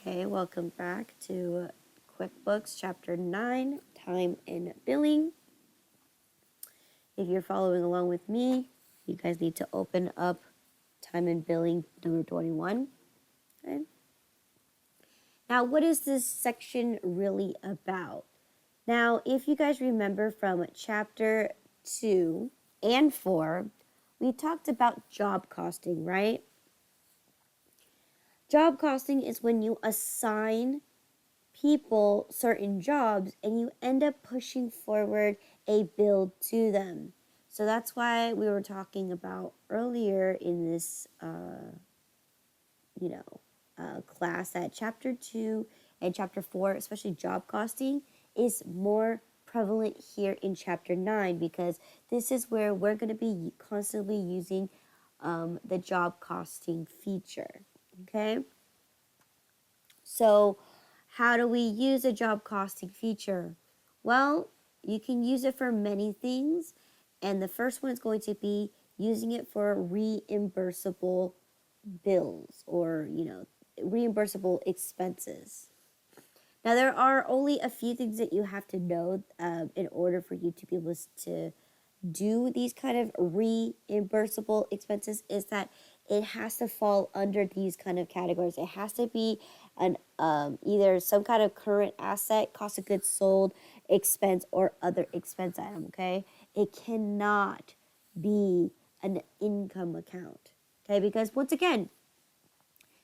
Okay, welcome back to QuickBooks Chapter 9, Time and Billing. If you're following along with me, you guys need to open up Time and Billing number 21. Okay. Now, what is this section really about? Now, if you guys remember from Chapter 2 and 4, we talked about job costing, right? Job costing is when you assign people certain jobs and you end up pushing forward a bill to them. So that's why we were talking about earlier in this, class that chapter 2 and chapter 4, especially job costing, is more prevalent here in chapter 9 because this is where we're going to be constantly using the job costing feature. Okay. So how do we use a job costing feature? Well, you can use it for many things. And the first one is going to be using it for reimbursable bills or, reimbursable expenses. Now, there are only a few things that you have to know in order for you to be able to do these kind of reimbursable expenses is that it has to fall under these kind of categories. It has to be an either some kind of current asset, cost of goods sold, expense, or other expense item, okay? It cannot be an income account, okay? Because once again,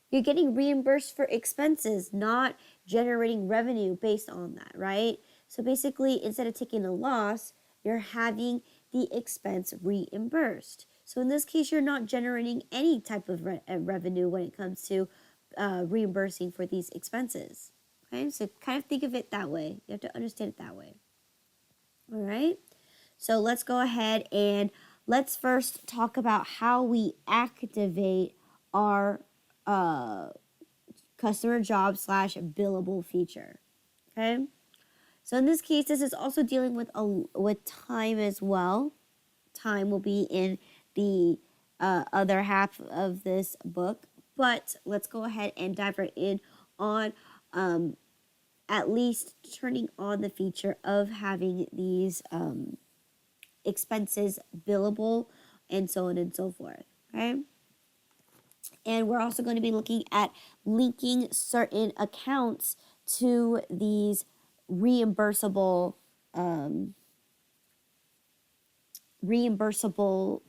you're getting reimbursed for expenses, not generating revenue based on that, right? So basically, instead of taking a loss, you're having the expense reimbursed. So in this case, you're not generating any type of revenue when it comes to reimbursing for these expenses. Okay, so kind of think of it that way. You have to understand it that way. All right, so let's go ahead and let's first talk about how we activate our customer job / billable feature. Okay. So in this case, this is also dealing with time as well. Time will be in the other half of this book, but let's go ahead and dive right in on at least turning on the feature of having these expenses billable and so on and so forth. Okay. And we're also going to be looking at linking certain accounts to these reimbursable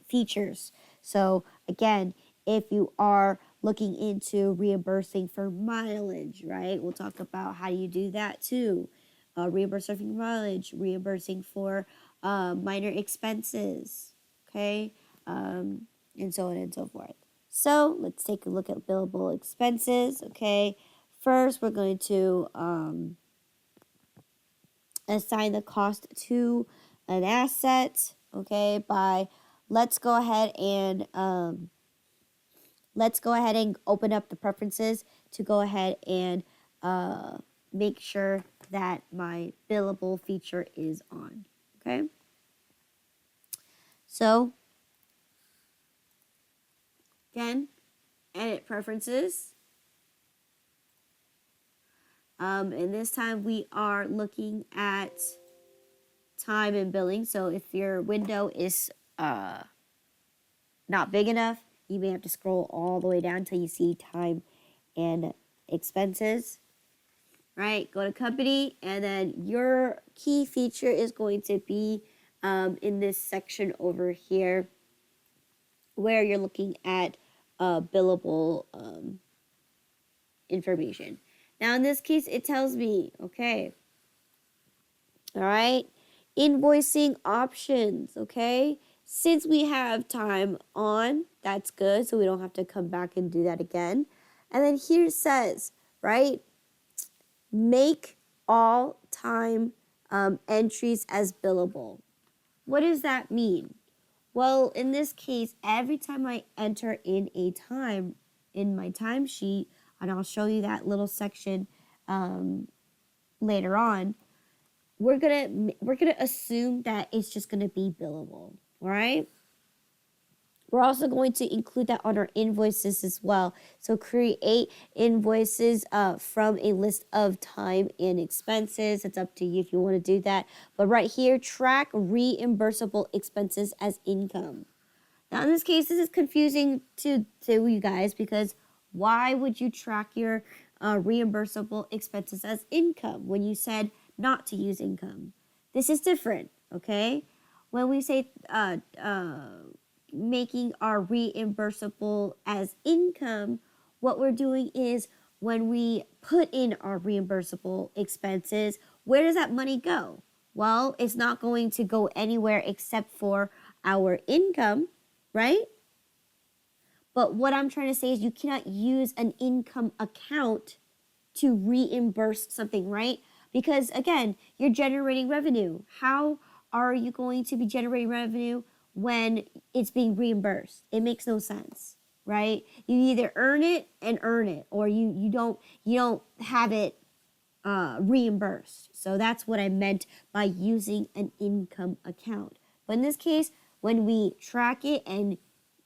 features. So again, if you are looking into reimbursing for mileage, right? We'll talk about how you do that too. Reimbursing for mileage, reimbursing for minor expenses, okay? And so on and so forth. So let's take a look at billable expenses, okay? First, we're going to assign the cost to an asset, okay, by let's go ahead and open up the preferences to go ahead and make sure that my billable feature is on, okay? So again, edit preferences. And this time we are looking at time and billing. So if your window is not big enough, you may have to scroll all the way down until you see time and expenses. Right? Go to company, and then your key feature is going to be in this section over here where you're looking at billable information. Now, in this case, it tells me, okay, all right, invoicing options, okay? Since we have time on, that's good, so we don't have to come back and do that again. And then here it says, right, make all time entries as billable. What does that mean? Well, in this case, every time I enter in a time in my timesheet, and I'll show you that little section later on, we're gonna assume that it's just gonna be billable, all right? we're also going to include that on our invoices as well. So create invoices from a list of time and expenses. It's up to you if you want to do that. But right here, track reimbursable expenses as income. Now, in this case, this is confusing to you guys because why would you track your reimbursable expenses as income when you said not to use income? This is different, okay? When we say making our reimbursable as income, what we're doing is when we put in our reimbursable expenses, where does that money go? Well, it's not going to go anywhere except for our income, right? But what I'm trying to say is you cannot use an income account to reimburse something, right? Because again, you're generating revenue. How are you going to be generating revenue when it's being reimbursed? It makes no sense, right? You either earn it, or you don't have it reimbursed. So that's what I meant by using an income account. But in this case, when we track it and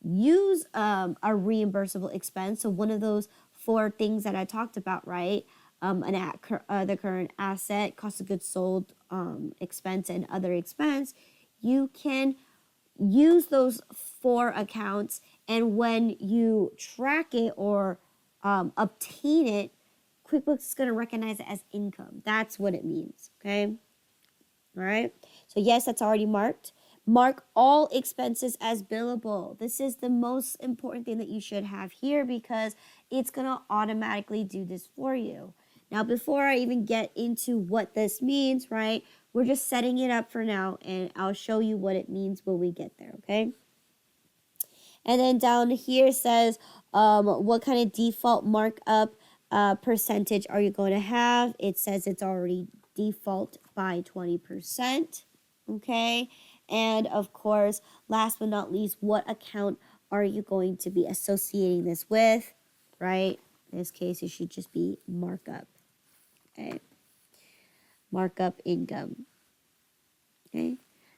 use a reimbursable expense, so one of those 4 things that I talked about, right? The current asset, cost of goods sold, expense, and other expense, you can use those 4 accounts, and when you track it or obtain it, QuickBooks is going to recognize it as income. That's what it means, okay? All right. So yes, that's already marked. Mark all expenses as billable. This is the most important thing that you should have here because it's going to automatically do this for you. Now, before I even get into what this means, right, we're just setting it up for now, and I'll show you what it means when we get there, okay? And then down here says what kind of default markup percentage are you going to have. It says it's already default by 20%, okay? And of course, last but not least, what account are you going to be associating this with, right? In this case, it should just be markup, okay? Markup income, okay?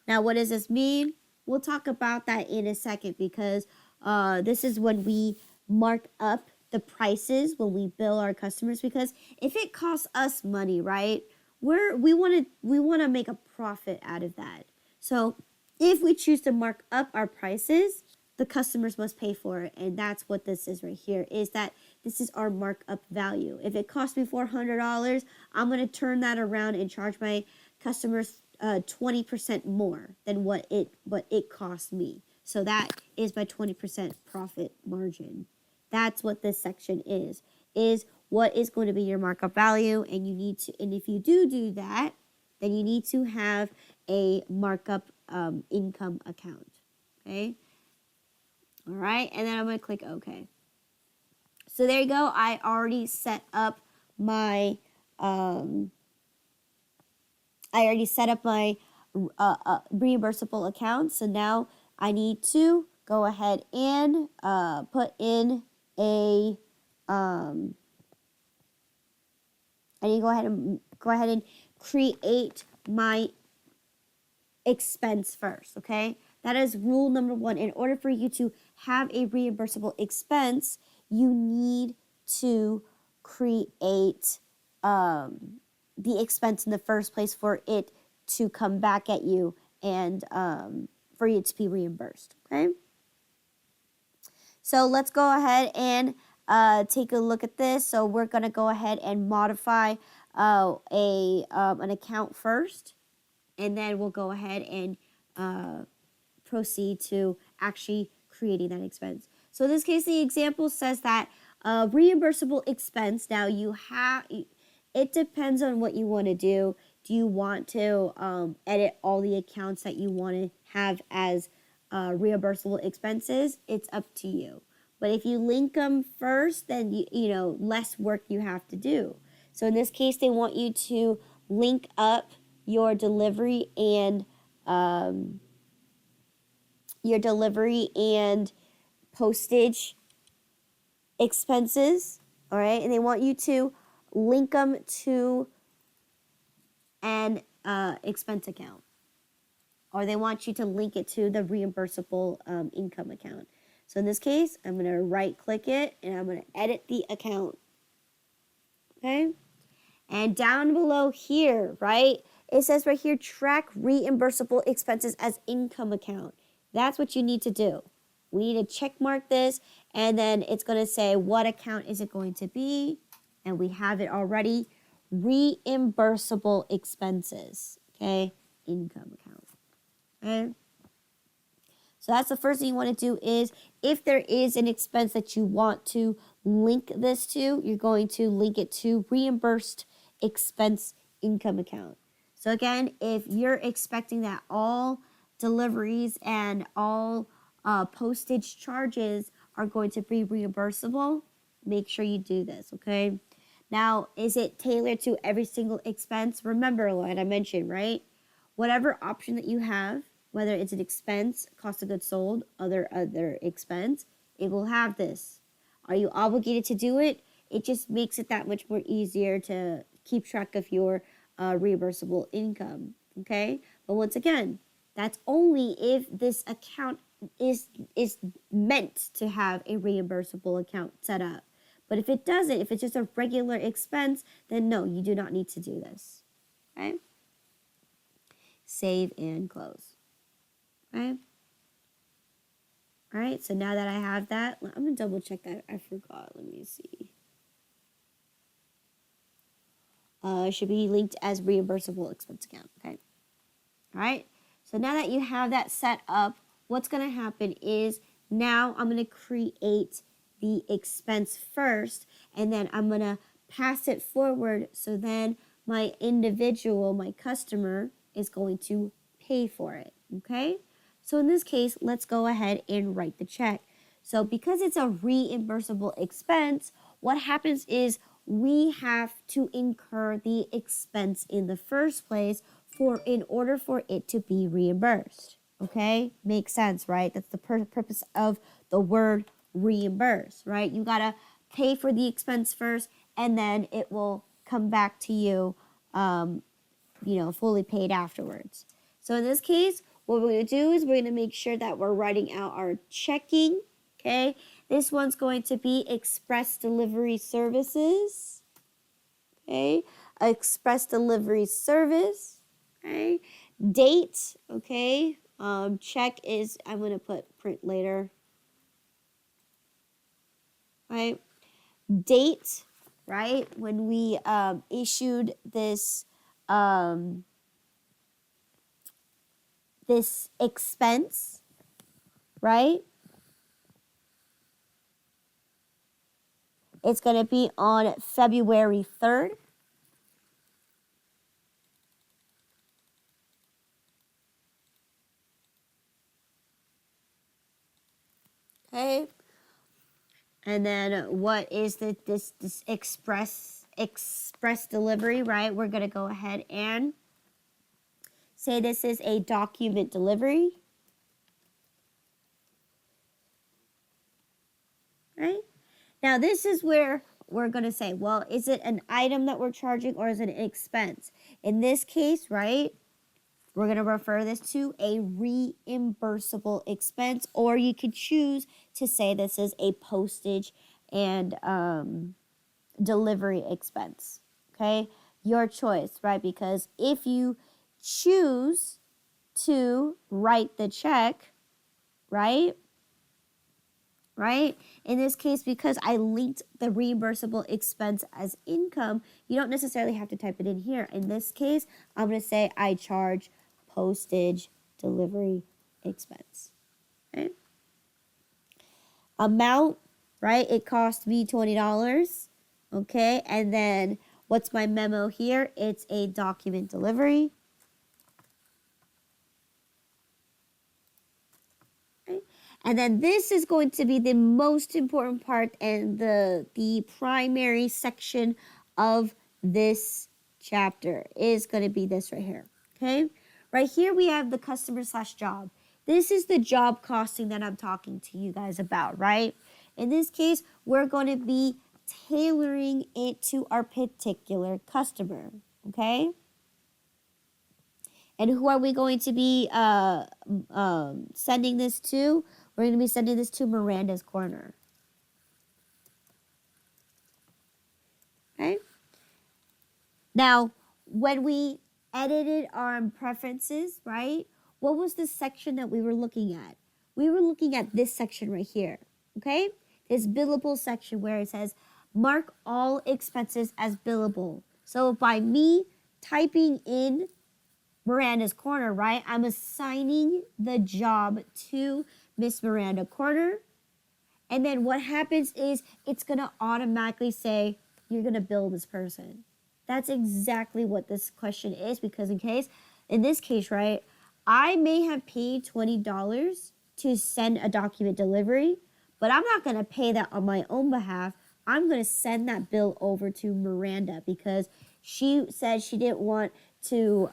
Now, what does this mean? We'll talk about that in a second because this is when we mark up the prices when we bill our customers, because if it costs us money, right, we want to make a profit out of that. So if we choose to mark up our prices, the customers must pay for it, and that's what this is right here, is that this is our markup value. If it cost me $400, I'm going to turn that around and charge my customers 20% more than what it cost me. So that is my 20% profit margin. That's what this section is what is going to be your markup value, and you need to, and if you do that, then you need to have a markup income account, okay? All right, and then I'm going to click OK. So there you go. I already set up my reimbursable account. So now I need to go ahead and put in a I need to go ahead and create my expense first, okay? That is rule number 1. In order for you to have a reimbursable expense, you need to create the expense in the first place for it to come back at you and for you to be reimbursed, okay? So let's go ahead and take a look at this. So we're going to go ahead and modify an account first, and then we'll go ahead and proceed to actually creating that expense. So in this case, the example says that reimbursable expense. Now it depends on what you want to do. Do you want to edit all the accounts that you want to have as reimbursable expenses? It's up to you. But if you link them first, then you know less work you have to do. So in this case, they want you to link up your delivery and postage expenses, all right? And they want you to link them to an expense account, or they want you to link it to the reimbursable income account. So in this case, I'm going to right click it and I'm going to edit the account. Okay. And down below here, right, it says right here, track reimbursable expenses as income account. That's what you need to do. We need to check mark this, and then it's going to say what account is it going to be, and we have it already. Reimbursable expenses, okay, income account. Okay. So that's the first thing you want to do is if there is an expense that you want to link this to, you're going to link it to reimbursed expense income account. So again, if you're expecting that all deliveries and all postage charges are going to be reimbursable, make sure you do this, okay? Now, is it tailored to every single expense? Remember, like I mentioned, right? Whatever option that you have, whether it's an expense, cost of goods sold, other expense, it will have this. Are you obligated to do it? It just makes it that much more easier to keep track of your reimbursable income, okay? But once again, that's only if this account is meant to have a reimbursable account set up. But if it doesn't, if it's just a regular expense, then no, you do not need to do this, okay? Save and close. Right? All right, so now that I have that, I'm going to double check that. I forgot. Let me see. It should be linked as reimbursable expense account. Okay. All right. So now that you have that set up, what's going to happen is now I'm going to create the expense first, and then I'm going to pass it forward. So then my individual, my customer, is going to pay for it. Okay. So in this case, let's go ahead and write the check. So because it's a reimbursable expense, what happens is we have to incur the expense in the first place in order for it to be reimbursed. Okay? Makes sense, right? That's the purpose of the word reimburse, right? You got to pay for the expense first, and then it will come back to you, fully paid afterwards. So in this case, what we're going to do is we're going to make sure that we're writing out our checking, okay? This one's going to be express delivery services, okay? Express delivery service, okay? Date, okay? Check is, I'm going to put print later, right? Date, right? When we issued this this expense, right? It's going to be on February 3rd. Okay. And then what is this express delivery, right? We're going to go ahead and say this is a document delivery. Right? Now, this is where we're going to say, well, is it an item that we're charging or is it an expense? In this case, right, we're going to refer this to a reimbursable expense, or you could choose to say this is a postage and delivery expense. Okay? Your choice, right? Because if you choose to write the check, right? Right? In this case, because I linked the reimbursable expense as income, you don't necessarily have to type it in here. In this case, I'm going to say I charge postage delivery expense. Okay? Amount, right? It cost me $20. Okay? And then what's my memo here? It's a document delivery. And then this is going to be the most important part and the primary section of this chapter is going to be this right here. Okay? Right here we have the customer/job. This is the job costing that I'm talking to you guys about, right? In this case, we're going to be tailoring it to our particular customer. Okay? And who are we going to be sending this to? we're going to be sending this to Miranda's Corner. Okay? Now, when we edited our preferences, right? What was the section that we were looking at? We were looking at this section right here, okay? This billable section where it says, mark all expenses as billable. So by me typing in Miranda's Corner, right, I'm assigning the job to Miss Miranda Corner. And then what happens is it's going to automatically say, you're going to bill this person. That's exactly what this question is, because in this case, right, I may have paid $20 to send a document delivery, but I'm not going to pay that on my own behalf. I'm going to send that bill over to Miranda because she said she didn't want to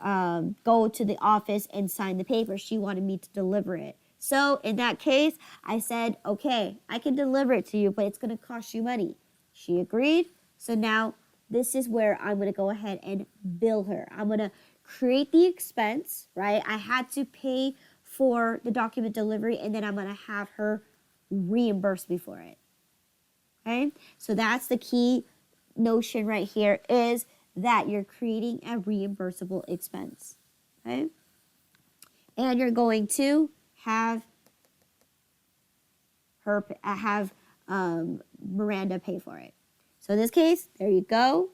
go to the office and sign the paper. She wanted me to deliver it. So in that case, I said, okay, I can deliver it to you, but it's going to cost you money. She agreed. So now this is where I'm going to go ahead and bill her. I'm going to create the expense, right? I had to pay for the document delivery, and then I'm going to have her reimburse me for it. Okay? So that's the key notion right here, is that you're creating a reimbursable expense. Okay? And you're going to have her Miranda pay for it. So in this case, there you go.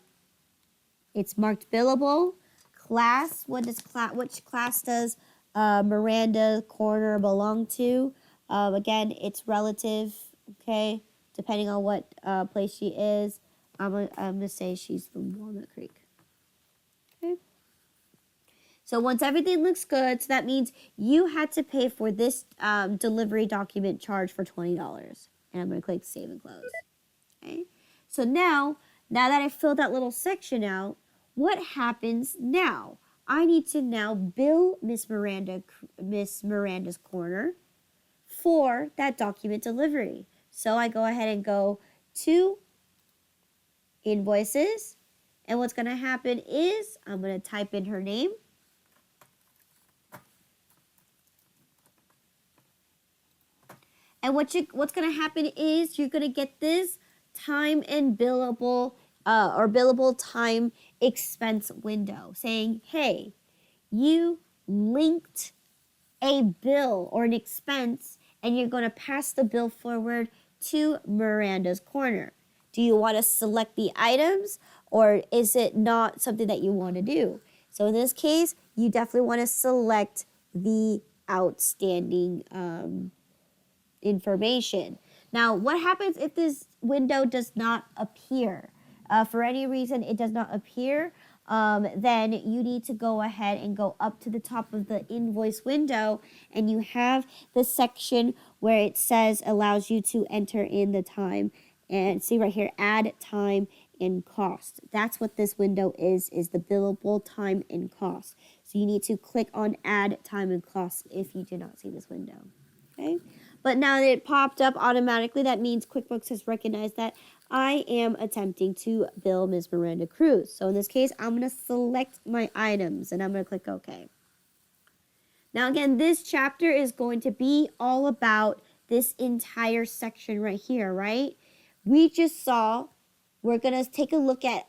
It's marked billable. Class, which class does Miranda Corner belong to? Again, it's relative, okay, depending on what place she is. I'm gonna say she's from Walnut Creek. Okay. So once everything looks good, so that means you had to pay for this delivery document charge for $20. And I'm gonna click Save and Close. Okay. So now that I filled that little section out, what happens now? I need to now bill Miss Miranda's Corner for that document delivery. So I go ahead and go to Invoices, and what's going to happen is I'm going to type in her name. And what's going to happen is you're going to get this time and billable or billable time expense window saying, hey, you linked a bill or an expense and you're going to pass the bill forward to Miranda's Corner. Do you want to select the items, or is it not something that you want to do? So in this case, you definitely want to select the outstanding information. Now, what happens if this window does not appear? For any reason it does not appear, then you need to go ahead and go up to the top of the invoice window, and you have the section where it says allows you to enter in the time. And see right here, add time and cost. That's what this window is the billable time and cost. So you need to click on add time and cost if you do not see this window. Okay. But now that it popped up automatically, that means QuickBooks has recognized that I am attempting to bill Ms. Miranda Cruz. So in this case, I'm going to select my items and I'm going to click OK. Now again, this chapter is going to be all about this entire section right here, right? We just saw, we're going to take a look at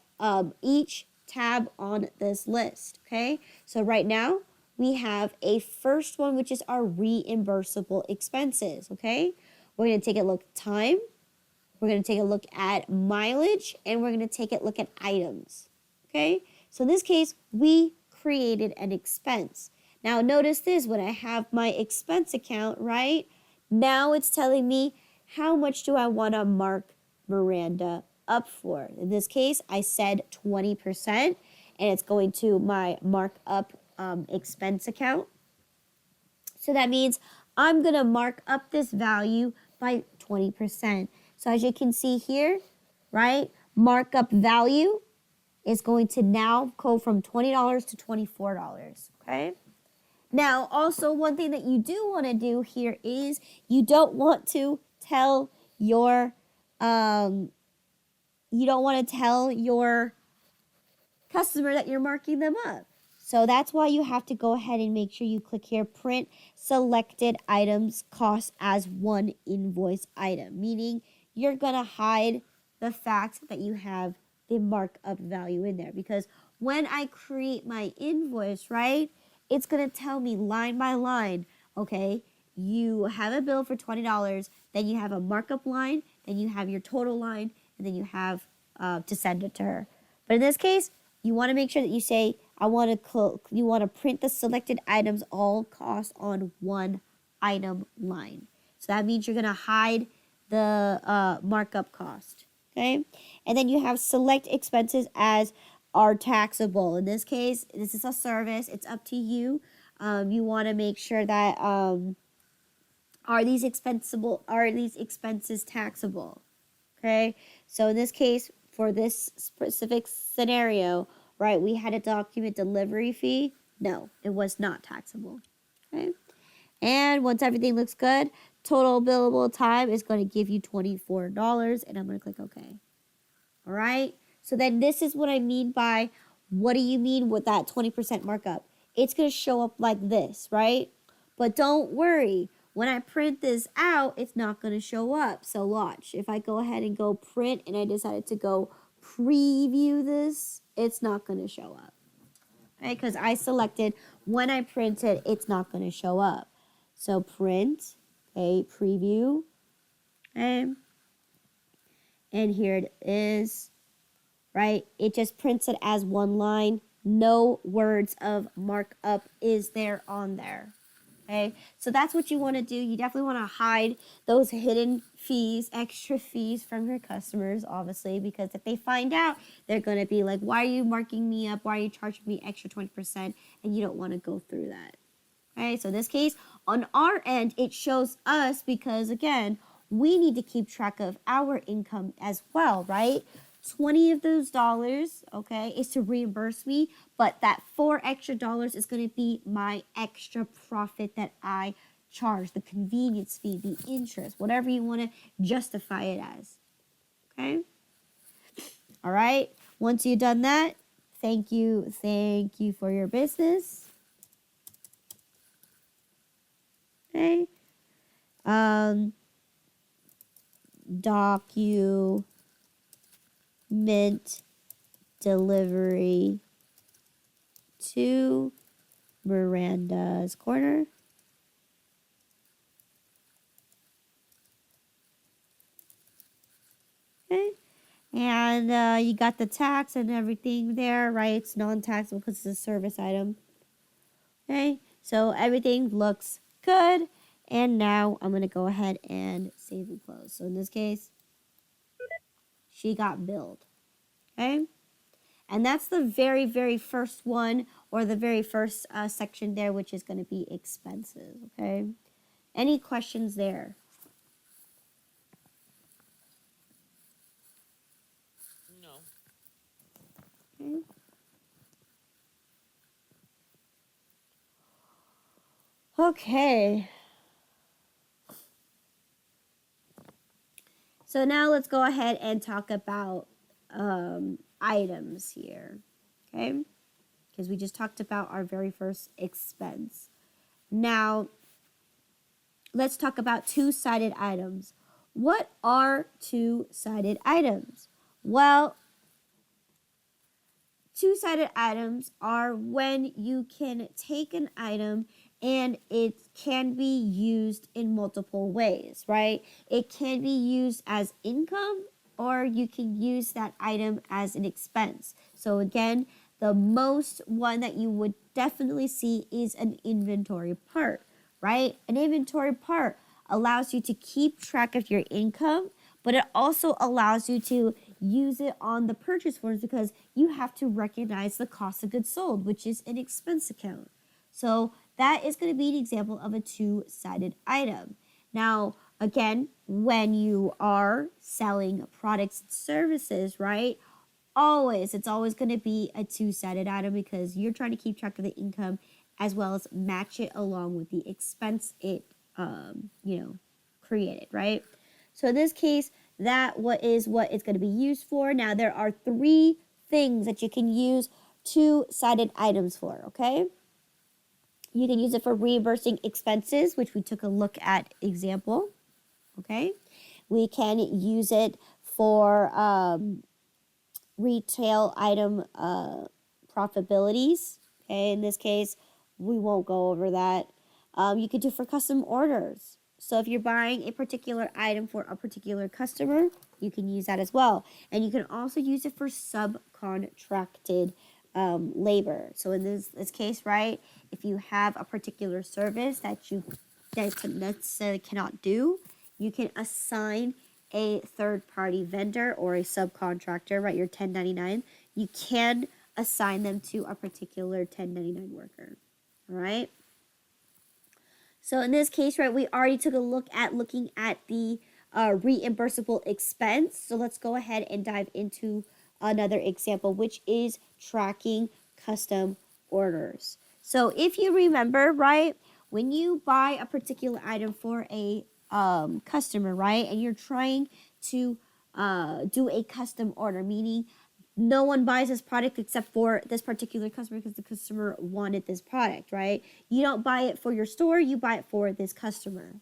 each tab on this list, okay? So right now, we have a first one, which is our reimbursable expenses, okay? We're going to take a look at time, we're going to take a look at mileage, and we're going to take a look at items, okay? So in this case, we created an expense. Now notice this, when I have my expense account, right? Now it's telling me how much do I want to mark Miranda up for. In this case, I said 20%, and it's going to my markup expense account. So that means I'm going to mark up this value by 20%. So as you can see here, right, markup value is going to now go from $20 to $24, okay? Now, also one thing that you do want to do here is you don't want to tell your customer that you're marking them up. So that's why you have to go ahead and make sure you click here, print selected items cost as one invoice item, meaning you're going to hide the fact that you have the markup value in there. Because when I create my invoice, right, it's going to tell me line by line, okay, you have a bill for $20, then you have a markup line, then you have your total line, and then you have to send it to her. But in this case, you want to make sure that you say, you want to print the selected items all costs on one item line. So that means you're going to hide the markup cost. Okay. And then you have select expenses as are taxable. In this case, this is a service. It's up to you. You want to make sure that are these expenses taxable? Okay. So in this case, for this specific scenario, right, we had a document delivery fee. No, it was not taxable. Okay. And once everything looks good, total billable time is going to give you $24, and I'm going to click OK. All right. So then this is what I mean by, what do you mean with that 20% markup? It's going to show up like this, right? But don't worry. When I print this out, it's not going to show up. So watch. If I go ahead and go print and I decided to go preview this, it's not going to show up. Right? Because I selected when I print it, it's not going to show up. So print, okay, preview, okay. And here it is, right? It just prints it as one line. No words of markup is there on there. Okay, so that's what you want to do. You definitely want to hide those hidden fees, extra fees from your customers, obviously, because if they find out, they're going to be like, why are you marking me up? Why are you charging me extra 20%? And you don't want to go through that. Okay, so in this case, on our end, it shows us because, again, we need to keep track of our income as well, right? 20 of those dollars, okay, is to reimburse me, but that $4 extra is going to be my extra profit that I charge, the convenience fee, the interest, whatever you want to justify it as, okay? All right, once you've done that, thank you for your business. Okay, document delivery to Miranda's Corner. Okay. And you got the tax and everything there, right? It's non-taxable because it's a service item. Okay. So everything looks good. And now I'm going to go ahead and save and close. So in this case, she got billed. Okay. And that's the very, very first one, or the very first section there, which is going to be expenses, okay? Any questions there? No. Okay. Okay. So now let's go ahead and talk about items here, okay? Because we just talked about our very first expense. Now, let's talk about two-sided items. What are two-sided items? Well, two-sided items are when you can take an item and it can be used in multiple ways, right? It can be used as income, or you can use that item as an expense. So again, the most one that you would definitely see is an inventory part, right? An inventory part allows you to keep track of your income, but it also allows you to use it on the purchase forms because you have to recognize the cost of goods sold, which is an expense account. So that is going to be an example of a two-sided item. Now, again, when you are selling products and services, right? It's always going to be a two-sided item because you're trying to keep track of the income as well as match it along with the expense it, created, right? So in this case, what it's going to be used for. Now, there are three things that you can use two-sided items for, okay? You can use it for reimbursing expenses, which we took a look at example, okay? We can use it for retail item profitabilities, okay? In this case, we won't go over that. You could do for custom orders. So if you're buying a particular item for a particular customer, you can use that as well. And you can also use it for subcontracted labor. So in this case, right, if you have a particular service that you necessarily cannot do, you can assign a third-party vendor or a subcontractor, right, your 1099. You can assign them to a particular 1099 worker, all right? So in this case, right, we already took a look at looking at the reimbursable expense. So let's go ahead and dive into another example, which is tracking custom orders. So if you remember, right, when you buy a particular item for a customer, right, and you're trying to do a custom order, meaning no one buys this product except for this particular customer because the customer wanted this product, right? You don't buy it for your store, you buy it for this customer.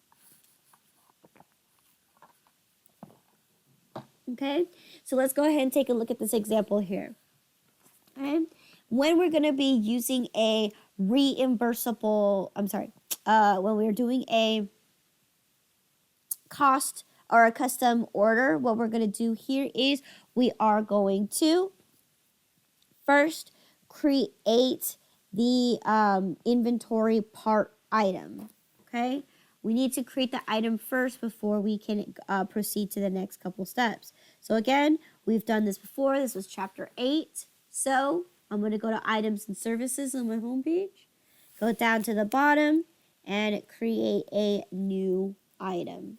Okay, so let's go ahead and take a look at this example here. Okay, when we're going to be using a reimbursable, when we're doing a cost or a custom order, what we're going to do here is we are going to first create the inventory part item, okay? We need to create the item first before we can proceed to the next couple steps. So again, we've done this before. This was chapter 8. So I'm going to go to items and services on my homepage, go down to the bottom, and create a new item,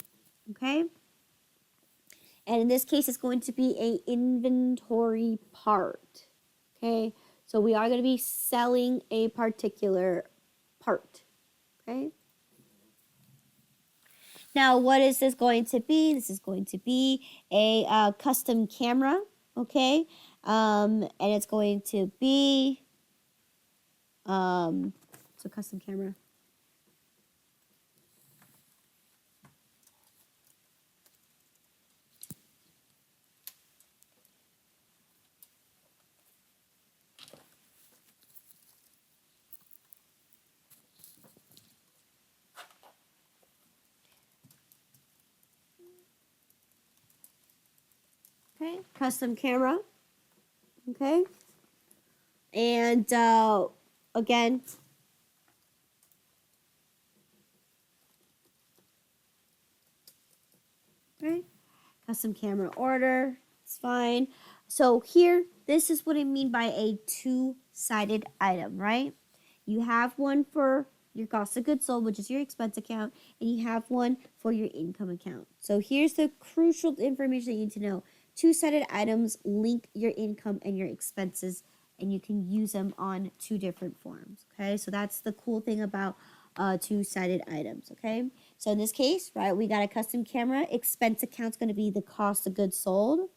okay? And in this case, it's going to be an inventory part, okay? So we are going to be selling a particular part, okay? Now, what is this going to be? This is going to be a custom camera, okay? And it's going to be, it's a custom camera. Okay, custom camera. Okay, and again, okay, custom camera order. It's fine. So here, this is what I mean by a two-sided item, right? You have one for your cost of goods sold, which is your expense account, and you have one for your income account. So here's the crucial information that you need to know. Two-sided items link your income and your expenses, and you can use them on two different forms, okay? So that's the cool thing about two-sided items, okay? So in this case, right, we got a custom camera. Expense account's going to be the cost of goods sold,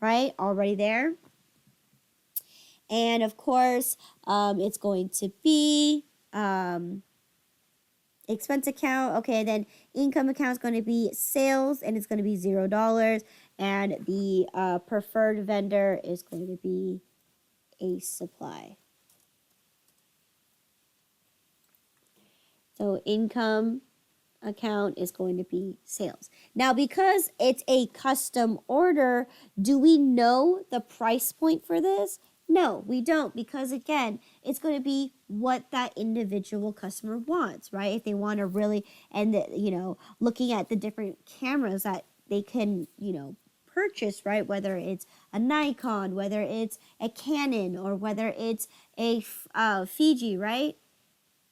right? Already there. And of course, it's going to be expense account. Okay, then income account is going to be sales, and it's going to be $0. And the preferred vendor is going to be Ace Supply. So income account is going to be sales. Now, because it's a custom order, do we know the price point for this? No, we don't, because again, it's going to be what that individual customer wants, right? If they want to really, and looking at the different cameras that they can, purchase, right? Whether it's a Nikon, whether it's a Canon, or whether it's a Fiji, right?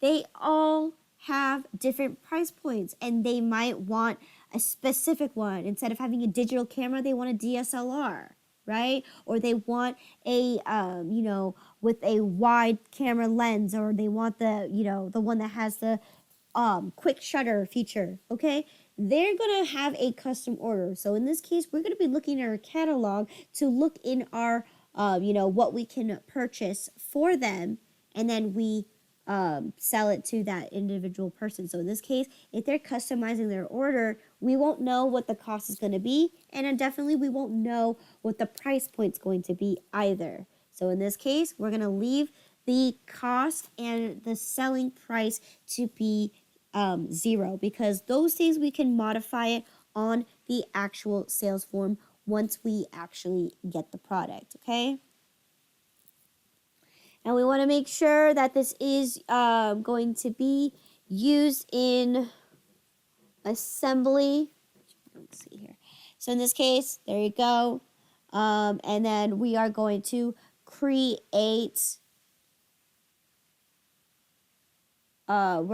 They all have different price points, and they might want a specific one. Instead of having a digital camera, they want a DSLR, right? Or they want a, with a wide camera lens, or they want the, the one that has the quick shutter feature, okay? They're going to have a custom order. So in this case, we're going to be looking at our catalog to look in our what we can purchase for them, and then we sell it to that individual person. So in this case, if they're customizing their order, we won't know what the cost is going to be, and then definitely we won't know what the price point's going to be either. So in this case, we're going to leave the cost and the selling price to be 0, because those things we can modify it on the actual sales form once we actually get the product, okay? And we want to make sure that this is going to be used in assembly. Let's see here. So in this case, there you go. And then we are going to create, I'm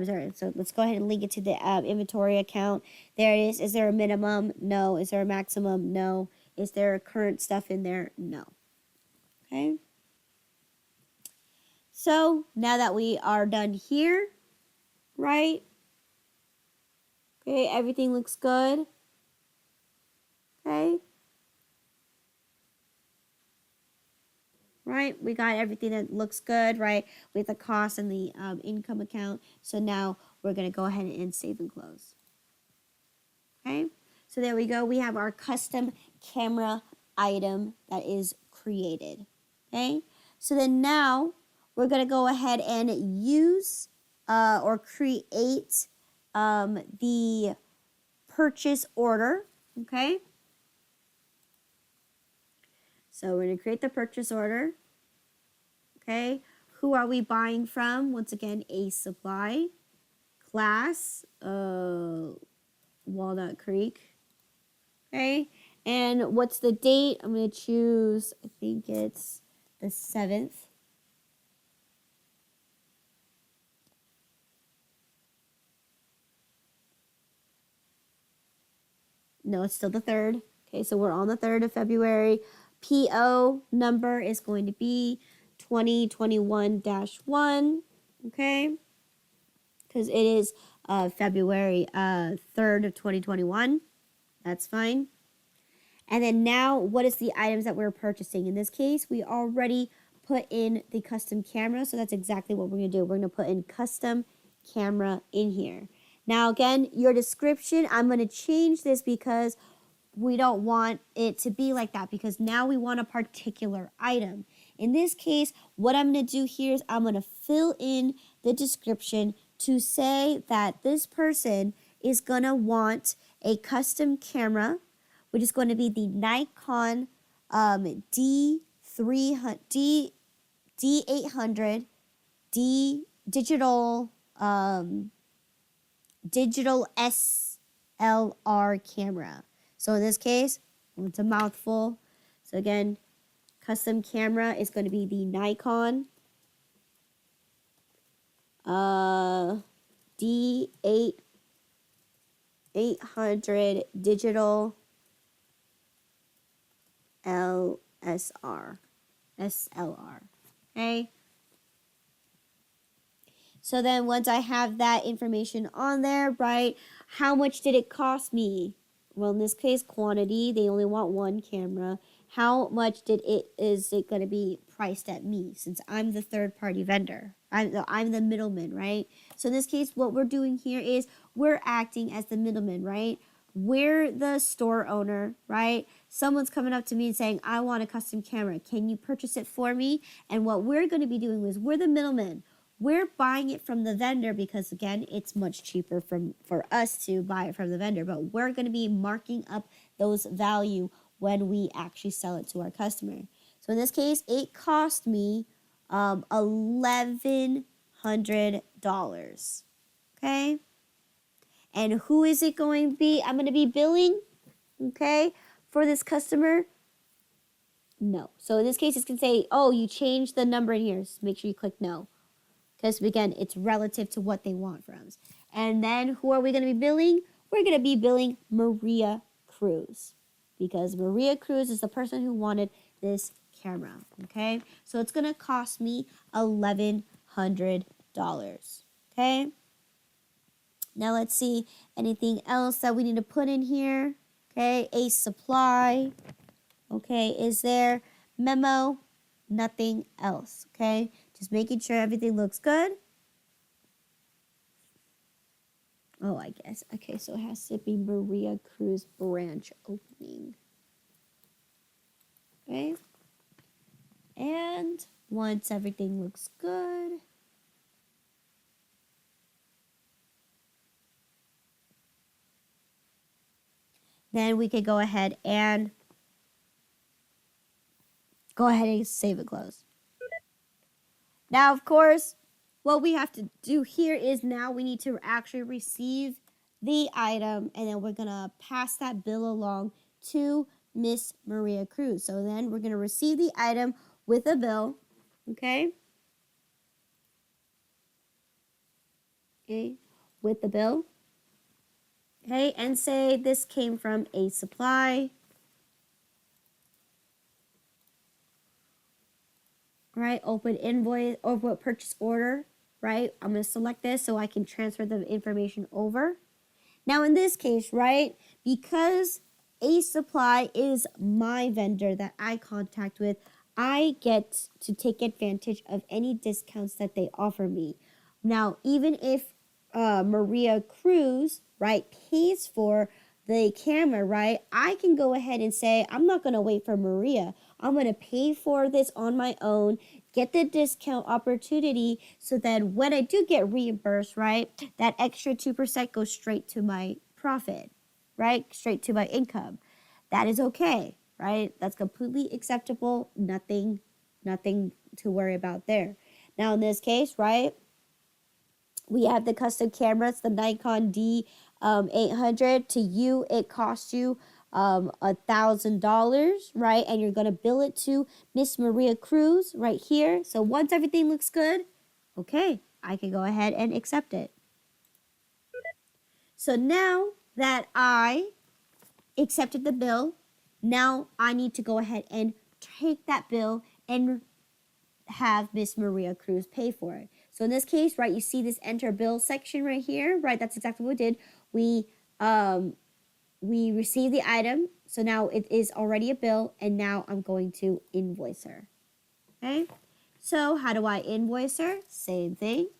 sorry, so let's go ahead and link it to the inventory account. There it is. Is there a minimum? No. Is there a maximum? No. Is there current stuff in there? No. Okay. So now that we are done here, right? Okay, everything looks good. Okay. Right, we got everything that looks good, right, with the cost and the income account. So now we're going to go ahead and save and close. Okay, so there we go. We have our custom camera item that is created. Okay, so then now we're going to go ahead and use or create the purchase order. Okay, so we're going to create the purchase order. Okay, who are we buying from? Once again, Ace Supply. Class, Walnut Creek. Okay, and what's the date? I'm going to choose, I think it's the 7th. No, it's still the 3rd. Okay, so we're on the 3rd of February. PO number is going to be 2021-1, okay? Because it is February 3rd of 2021. That's fine. And then now, what is the items that we're purchasing? In this case, we already put in the custom camera, so that's exactly what we're going to do. We're going to put in custom camera in here. Now, again, your description, I'm going to change this because we don't want it to be like that, because now we want a particular item. In this case, what I'm going to do here is I'm going to fill in the description to say that this person is going to want a custom camera, which is going to be the Nikon D800 digital SLR camera. So in this case, it's a mouthful. So again, custom camera is going to be the Nikon D800 digital SLR. Okay. So then once I have that information on there, right, how much did it cost me? Well, in this case, quantity, they only want one camera. How much is it going to be priced at me, since I'm the third-party vendor? I'm the middleman, right? So in this case, what we're doing here is we're acting as the middleman, right? We're the store owner, right? Someone's coming up to me and saying, I want a custom camera. Can you purchase it for me? And what we're going to be doing is we're the middleman. We're buying it from the vendor because, again, it's much cheaper for us to buy it from the vendor. But we're going to be marking up those value when we actually sell it to our customer. So in this case, it cost me $1,100. Okay? And who is it going to be? I'm going to be billing, okay, for this customer? No. So in this case, it's going to say, oh, you changed the number in here. So make sure you click no. Because, again, it's relative to what they want from us. And then who are we going to be billing? We're going to be billing Maria Cruz, because Maria Cruz is the person who wanted this camera, okay? So it's going to cost me $1,100, okay? Now let's see anything else that we need to put in here, Okay, a supply. Okay, is there memo? Nothing else. Okay, just making sure everything looks good. Oh, I guess. Okay, so it has to be Maria Cruz branch opening. Okay. And once everything looks good, then we could go ahead and save and close. Now, of course, what we have to do here is now we need to actually receive the item, and then we're going to pass that bill along to Miss Maria Cruz. So then we're going to receive the item with a bill, okay? Okay, with the bill. Okay, and say this came from a supply. Right, open invoice or purchase order, right? I'm going to select this so I can transfer the information over. Now in this case, right, because Ace Supply is my vendor that I contact with, I get to take advantage of any discounts that they offer me. Now, even if Maria Cruz, right, pays for the camera, right, I can go ahead and say, I'm not going to wait for Maria. I'm going to pay for this on my own, get the discount opportunity so that when I do get reimbursed, right, that extra 2% goes straight to my profit, right, straight to my income. That is okay, right? That's completely acceptable. Nothing to worry about there. Now, in this case, right, we have the custom cameras, the Nikon D800. To you, it costs you $1,000, right? And you're going to bill it to Miss Maria Cruz right here. So once everything looks good, okay, I can go ahead and accept it. So now that I accepted the bill, now I need to go ahead and take that bill and have Miss Maria Cruz pay for it. So in this case, right, you see this enter bill section right here, right? That's exactly what we did. We received the item, so now it is already a bill, and now I'm going to invoice her. Okay, so how do I invoice her? Same thing.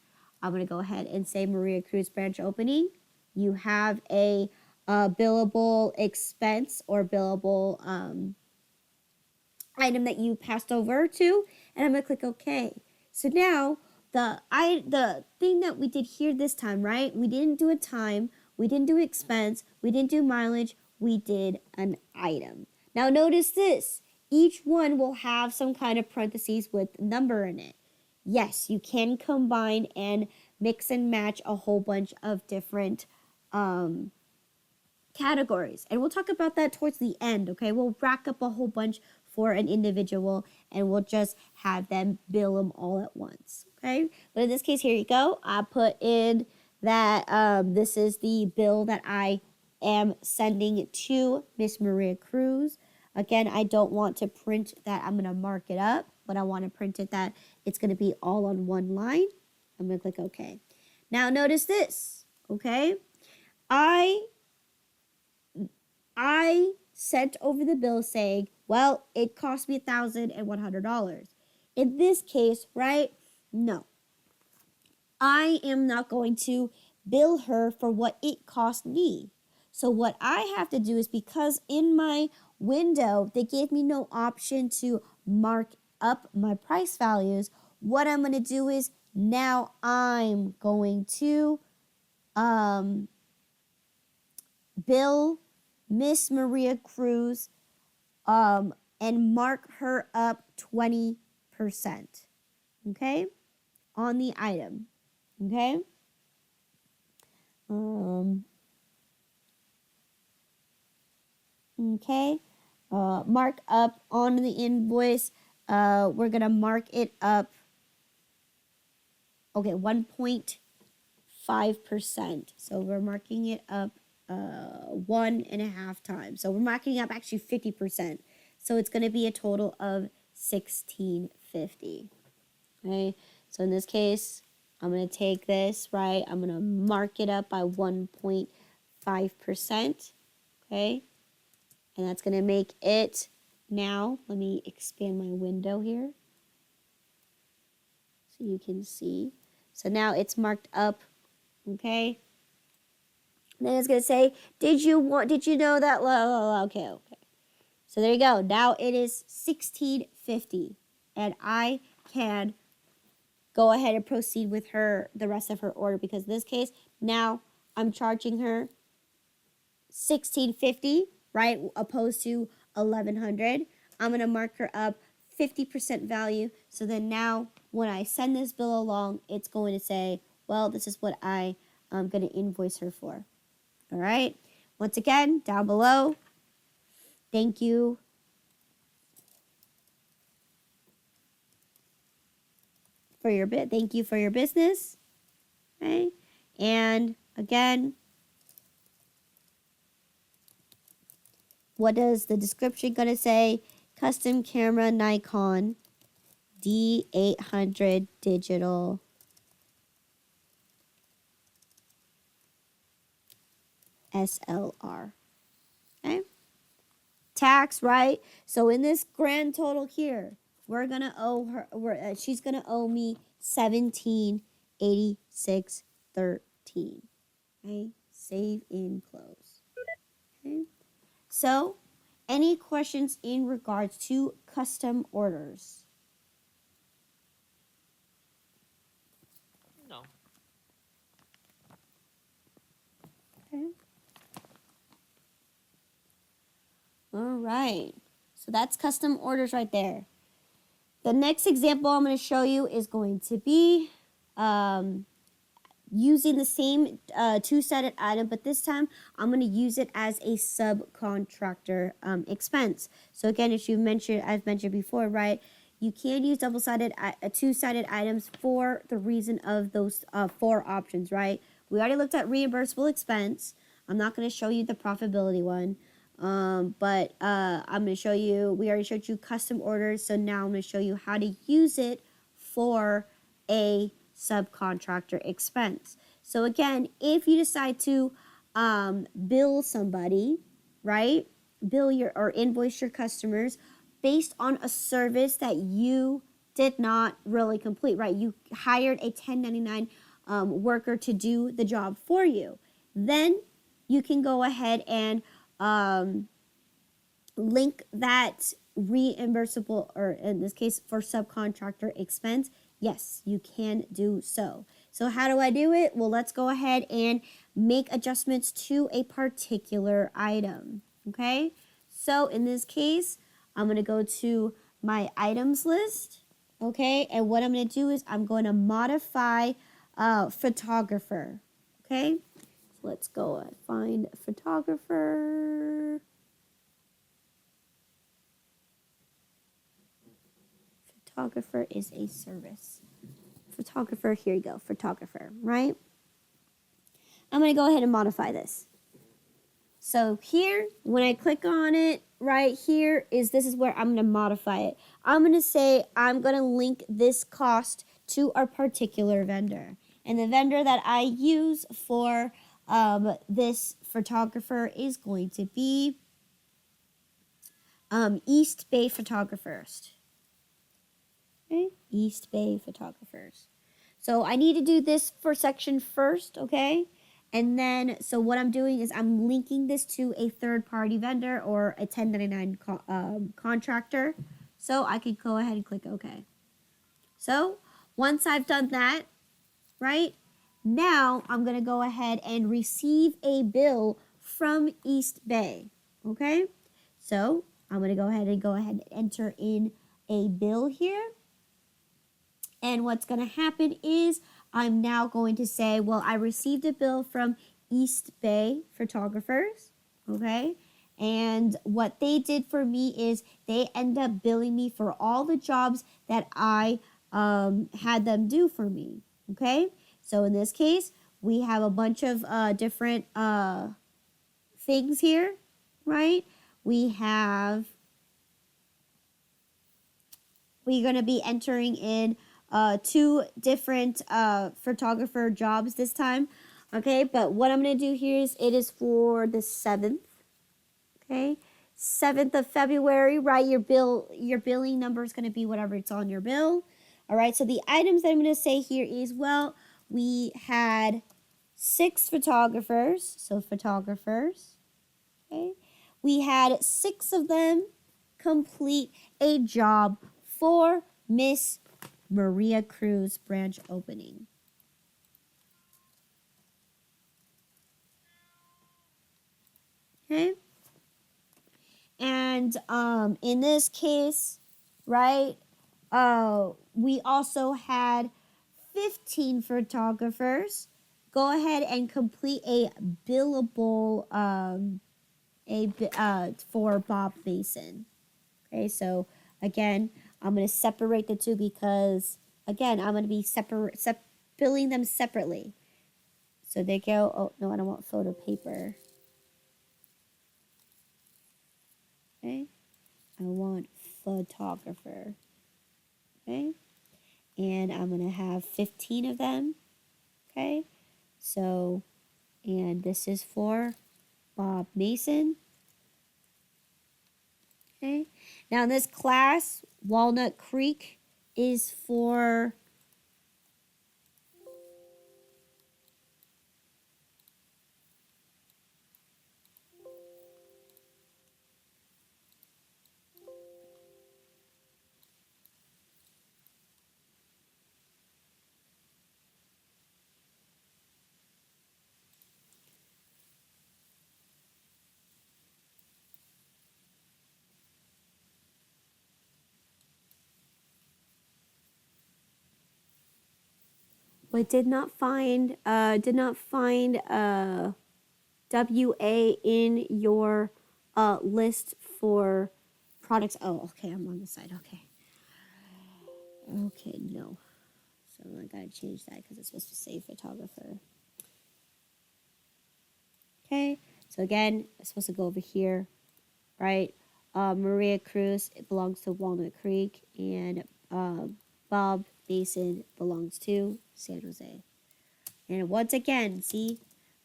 I'm going to go ahead and say Maria Cruz branch opening. You have a billable expense or billable item that you passed over to, and I'm going to click OK. So now the thing that we did here this time, right? We didn't do a time, we didn't do expense, we didn't do mileage, we did an item. Now notice this. Each one will have some kind of parentheses with number in it. Yes, you can combine and mix and match a whole bunch of different categories. And we'll talk about that towards the end, okay? We'll rack up a whole bunch for an individual and we'll just have them bill them all at once, okay? But in this case, here you go. I put in that this is the bill that I am sending to Miss Maria Cruz. Again, I don't want to print that I'm going to mark it up, but I want to print it that it's going to be all on one line. I'm going to click OK. Now notice this, okay? I sent over the bill saying, well, it cost me $1,100. In this case, right? No. I am not going to bill her for what it cost me. So what I have to do is, because in my window, they gave me no option to mark up my price values, what I'm going to do is now I'm going to bill Miss Maria Cruz and mark her up 20%, okay, on the item, okay? Okay, mark up on the invoice. We're going to mark it up, okay, 1.5%. So we're marking it up 1.5 times. So we're marking up actually 50%. So it's going to be a total of $1,650. Okay. So in this case, I'm going to take this, right? I'm going to mark it up by 1.5%. Okay. And that's going to make it now. Let me expand my window here so you can see. So now it's marked up, okay? And then it's going to say, did you know that? Okay. So there you go. Now it is $16.50. And I can go ahead and proceed with the rest of her order, because in this case, now I'm charging her $16.50, right? Opposed to $1,100. I'm going to mark her up 50% value. So then now when I send this bill along, it's going to say, well, this is what I am going to invoice her for. All right. Once again, down below, thank you for your business. Okay. And again, what does the description going to say? Custom camera Nikon D800 digital. SLR. Okay. Tax, right? So in this grand total here, we're gonna owe her. She's gonna owe me $17.86.13. Okay. Save and close. Okay. So, any questions in regards to custom orders? No. Okay. All right. So that's custom orders right there. The next example I'm going to show you is going to be using the same two-sided item, but this time I'm going to use it as a subcontractor expense. So again, as I've mentioned before, right? You can use two-sided items for the reason of those 4 options, right? We already looked at reimbursable expense. I'm not going to show you the profitability one. But I'm going to show you, we already showed you custom orders, so now I'm going to show you how to use it for a subcontractor expense. So again, if you decide to bill somebody, right, or invoice your customers based on a service that you did not really complete, right, you hired a 1099 worker to do the job for you, then you can go ahead and link that reimbursable, or in this case for subcontractor expense. Yes, you can do so. So how do I do it? Well, let's go ahead and make adjustments to a particular item. Okay, so in this case, I'm going to go to my items list. Okay, and what I'm going to do is I'm going to modify photographer. Okay, so let's go and find photographer. Photographer is a service. Photographer, here you go, photographer, right? I'm going to go ahead and modify this. So here, when I click on it, right here, this is where I'm going to modify it. I'm going to say I'm going to link this cost to our particular vendor. And the vendor that I use for this photographer is going to be East Bay Photographers. Okay, East Bay Photographers. So I need to do this for section first, okay? And then, so what I'm doing is I'm linking this to a third-party vendor or a 1099 contractor. So I can go ahead and click OK. So once I've done that, right, now I'm going to go ahead and receive a bill from East Bay, okay? So I'm going to go ahead and enter in a bill here. And what's going to happen is I'm now going to say, well, I received a bill from East Bay Photographers, okay? And what they did for me is they end up billing me for all the jobs that I had them do for me, okay? So in this case, we have a bunch of different things here, right? We're going to be entering in 2 different photographer jobs this time, okay? But what I'm going to do here is it is for the 7th, okay? 7th of February, right? Your billing number is going to be whatever it's on your bill. All right, so the items that I'm going to say here is, well, we had 6 photographers, so photographers, okay? We had 6 of them complete a job for Miss Maria Cruz branch opening. Okay? And in this case, right, we also had 15 photographers go ahead and complete a billable for Bob Mason. Okay, so again, I'm going to separate the two because, again, I'm going to be billing them separately. So they go, oh, no, I don't want photo paper. Okay, I want photographer. Okay, and I'm going to have 15 of them. Okay, so, and this is for Bob Mason. Okay, now in this class, Walnut Creek is for but did not find WA in your list for products. Oh, okay, I'm on the side. Okay. Okay, no. So I gotta change that because it's supposed to say photographer. Okay, so again, it's supposed to go over here, right? Maria Cruz, it belongs to Walnut Creek, and Bob Mason belongs to San Jose. And once again, see,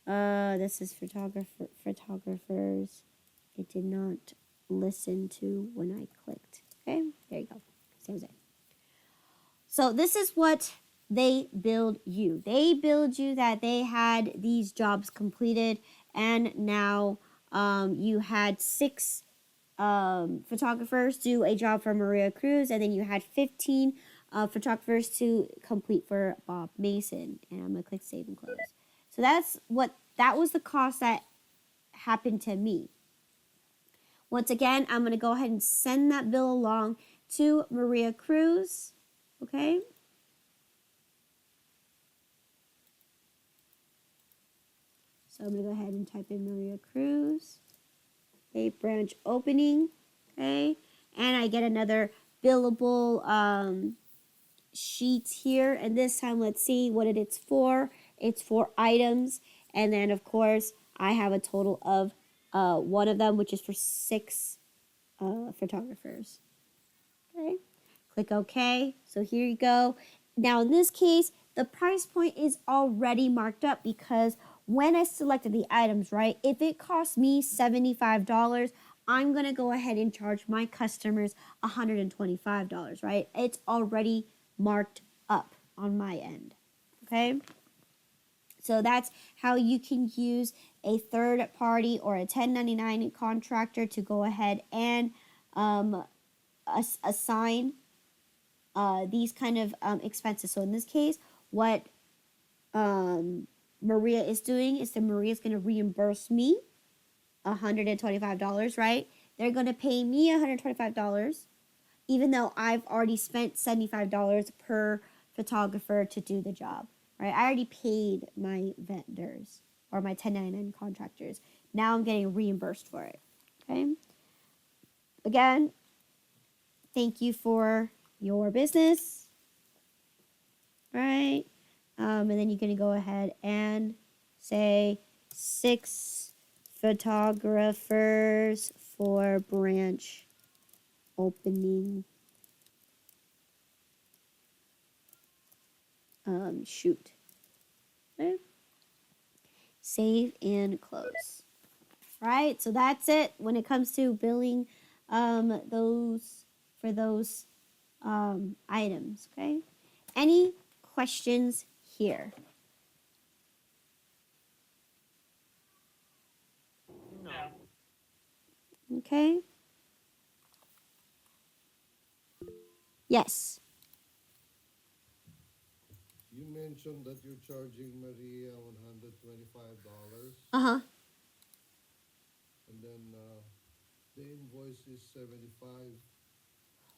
this is photographers. It did not listen to when I clicked. Okay, there you go, San Jose. So this is what they build you. They build you that they had these jobs completed, and now you had 6 photographers do a job for Maria Cruz, and then you had 15 photographers to complete for Bob Mason. And I'm gonna click save and close. So that was the cost that happened to me. Once again, I'm gonna go ahead and send that bill along to Maria Cruz. Okay. So I'm gonna go ahead and type in Maria Cruz. Okay, branch opening. Okay, and I get another billable sheet here, and this time let's see what it's for. It's for items, and then of course I have a total of one of them, which is for 6 photographers. Okay, click OK. So here you go. Now in this case, the price point is already marked up because when I selected the items, right, if it costs me $75, I'm going to go ahead and charge my customers $125, right? It's already marked up on my end, okay? So that's how you can use a third party or a 1099 contractor to go ahead and assign these kind of expenses. So in this case, what Maria is doing is that Maria is going to reimburse me $125, right? They're going to pay me $125, even though I've already spent $75 per photographer to do the job, right? I already paid my vendors or my 1099 contractors. Now I'm getting reimbursed for it, okay? Again, thank you for your business, right? And then you're going to go ahead and say 6 photographers for branch opening shoot. Okay. Save and close. right? So that's it when it comes to billing those for those items, okay? Any questions here? No. Okay. Yes. You mentioned that you're charging Maria $125, Uh-huh. and then the invoice is 75.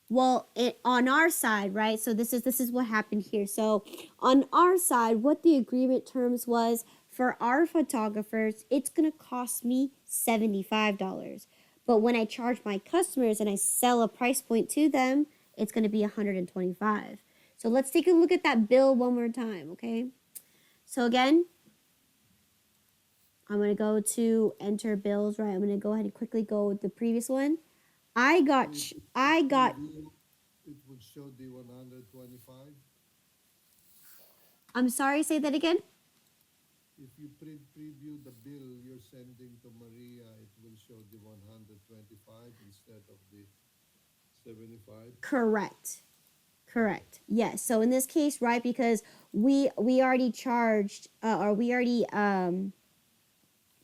Well, on our side, right? So this is what happened here. So on our side, what the agreement terms was for our photographers, it's gonna cost me $75. But when I charge my customers and I sell a price point to them, it's gonna be $125. So let's take a look at that bill one more time, okay? So again, I'm gonna go to enter bills, right? I'm gonna go ahead and quickly go with the previous one. I So got, if sh- you I got. preview, it would show the 125. I'm sorry. Say that again. If you preview the bill you're sending to Maria, it will show the 125 instead of the 75. Correct. Correct. Yes. So in this case, right, because we already charged, or we already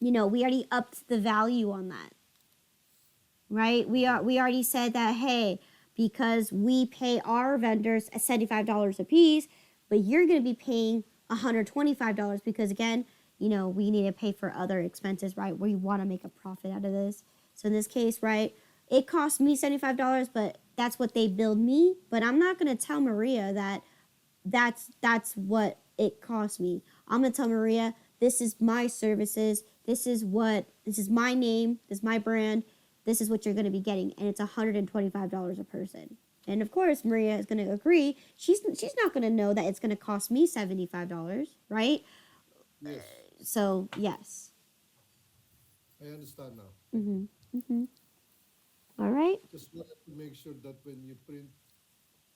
we already upped the value on that, right? Okay. We already said that, hey, because we pay our vendors $75 a piece, but you're going to be paying $125 because again, we need to pay for other expenses, right? We want to make a profit out of this. So in this case, right, it cost me $75, but that's what they billed me. But I'm not going to tell Maria that that's what it cost me. I'm gonna tell Maria, this is my services, this is my name, this is my brand, this is what you're gonna be getting, and it's $125 a person. And of course, Maria is gonna agree. She's not gonna know that it's gonna cost me $75, right? Yes, So yes. I understand now. Mhm. Mhm. All right. Just wanted to make sure that when you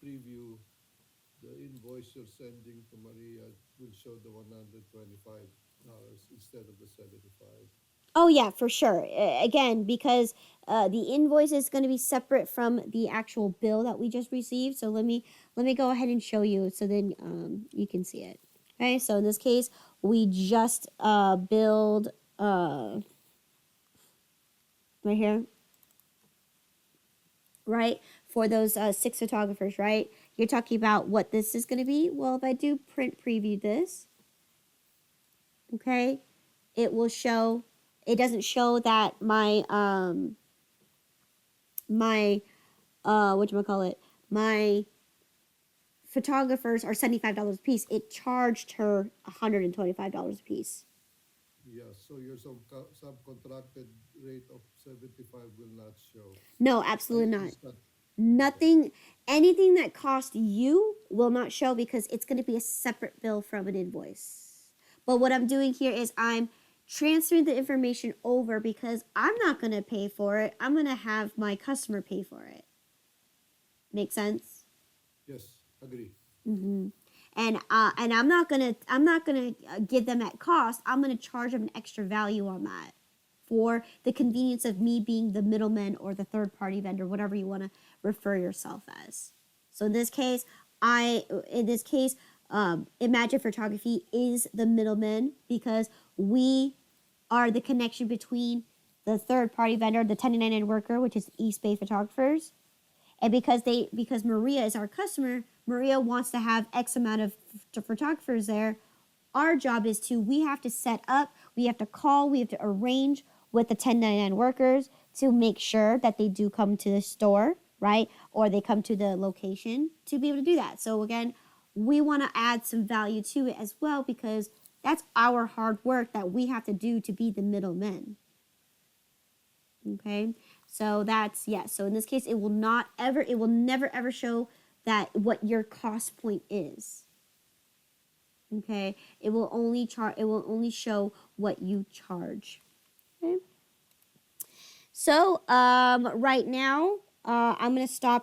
preview the invoice you're sending to Maria, it will show the $125 instead of the 75. Oh yeah, for sure. Again, because the invoice is going to be separate from the actual bill that we just received. So let me go ahead and show you, so then you can see it. Okay, so in this case, we just billed right here, right, for those 6 photographers, right? You're talking about what this is going to be. Well, if I do print preview this, okay, it will show. It doesn't show that my whatchamacallit, my photographers are $75 a piece. It charged her $125 a piece. Yeah, so your subcontracted rate of 75 will not show. No, I absolutely not. understand. Okay. Nothing, anything that cost you will not show because it's going to be a separate bill from an invoice. But what I'm doing here is I'm transferring the information over because I'm not going to pay for it. I'm going to have my customer pay for it. Make sense? Yes, agree. Mm-hmm. And I'm not gonna give them at cost. I'm gonna charge them an extra value on that for the convenience of me being the middleman or the third party vendor, whatever you want to refer yourself as. So in this case, Imagine Photography is the middleman because we are the connection between the third party vendor, the 1099 worker, which is East Bay Photographers, and because Maria is our customer, Maria wants to have X amount of photographers there. Our job is we have to set up, we have to call, we have to arrange with the 1099 workers to make sure that they do come to the store, right? Or they come to the location to be able to do that. So again, we want to add some value to it as well because that's our hard work that we have to do to be the middlemen. Okay, so that's, yeah, so in this case it will never ever show that what your cost point is. Okay, it will only show what you charge. Okay, so right now I'm gonna stop